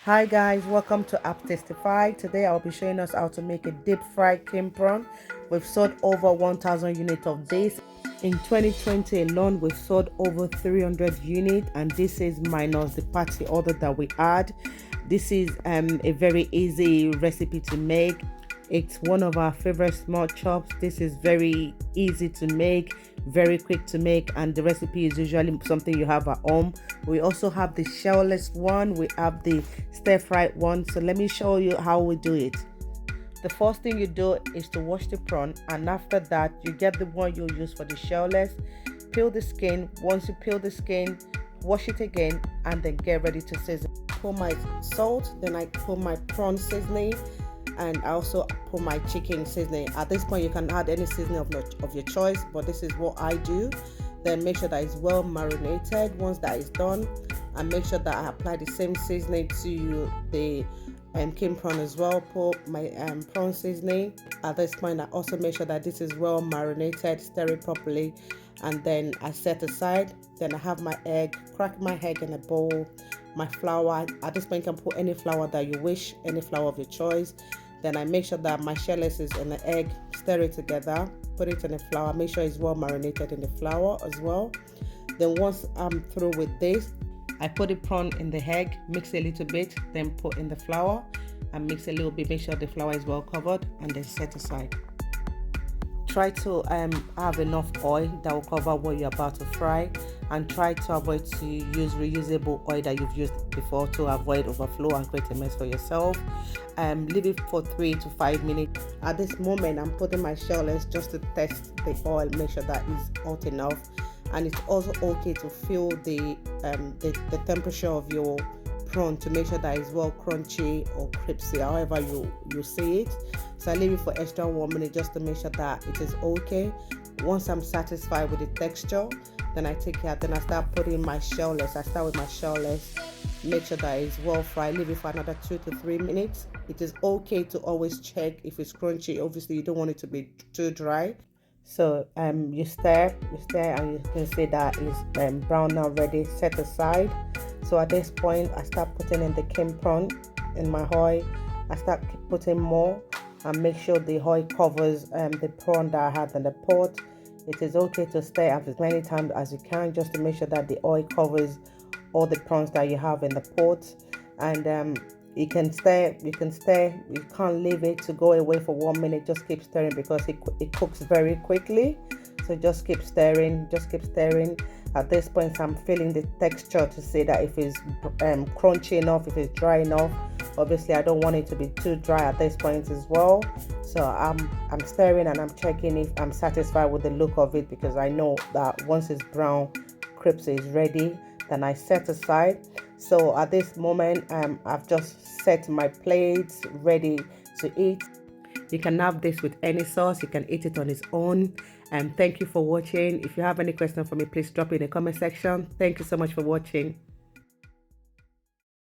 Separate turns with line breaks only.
Hi guys, welcome to App Testify. Today I'll be showing us how to make a deep fried king prawn. We've sold over 1000 units of this. In 2020 alone, we've sold over 300 units, and this is minus the party order that we had. This is a very easy recipe to make. It's one of our favorite small chops. This is very easy to make, very quick to make, and the recipe is usually something you have at home. We also have the shellless one, we have the stir fried one. So let me show you how we do it. The first thing you do is to wash the prawn, and after that you get the one you'll use for the shellless. Peel the skin. Once you peel the skin, wash it again, and then get ready to season. Put my salt, then I put my prawn seasoning, and I also put my chicken seasoning. At this point you can add any seasoning of your choice, but this is what I do. Then make sure that it's well marinated. Once that is done, and make sure that I apply the same seasoning to the king prawn as well. Put my prawn seasoning. At this point I also make sure that this is well marinated, stir it properly, and then I set aside. Then I have my egg, crack my egg in a bowl, my flour. At this point you can put any flour that you wish, any flour of your choice. Then I make sure that my shellless is in the egg, stir it together, put it in the flour, make sure it's well marinated in the flour as well. Then once I'm through with this, I put the prawn in the egg, mix a little bit, then put in the flour and mix a little bit, make sure the flour is well covered, and then set aside. Try to have enough oil that will cover what you're about to fry, and try to avoid to use reusable oil that you've used before to avoid overflow and create a mess for yourself. Leave it for 3 to 5 minutes. At this moment I'm putting my shellless just to test the oil, make sure that it's hot enough, and it's also okay to feel the temperature of your prawn to make sure that it's well crunchy or crispy, however you see it. So I leave it for extra 1 minute just to make sure that it is okay. Once I'm satisfied with the texture, then I take it out, then I start putting my shellless. I start with my shellless, make sure that it's well fried, leave it for another 2 to 3 minutes. It is okay to always check if it's crunchy. Obviously you don't want it to be too dry. So you stir, and you can see that it's brown now, ready, set aside. So at this point I start putting in the king prawn in my oil. I start putting more, and make sure the oil covers the prawn that I had in the pot. It is okay to stir as many times as you can, just to make sure that the oil covers all the prawns that you have in the pot. And you can stir, you can't leave it to go away for 1 minute. Just keep stirring because it cooks very quickly. So just keep stirring, At this point I'm feeling the texture to see that if it's crunchy enough, if it's dry enough. Obviously I don't want it to be too dry at this point as well. So I'm stirring, and I'm checking if I'm satisfied with the look of it, because I know that once it's brown, crispy, is ready, then I set aside. So at this moment I've just set my plates ready to eat. You can have this with any sauce, you can eat it on its own. And thank you for watching. If you have any question for me, please drop it in the comment section. Thank you so much for watching.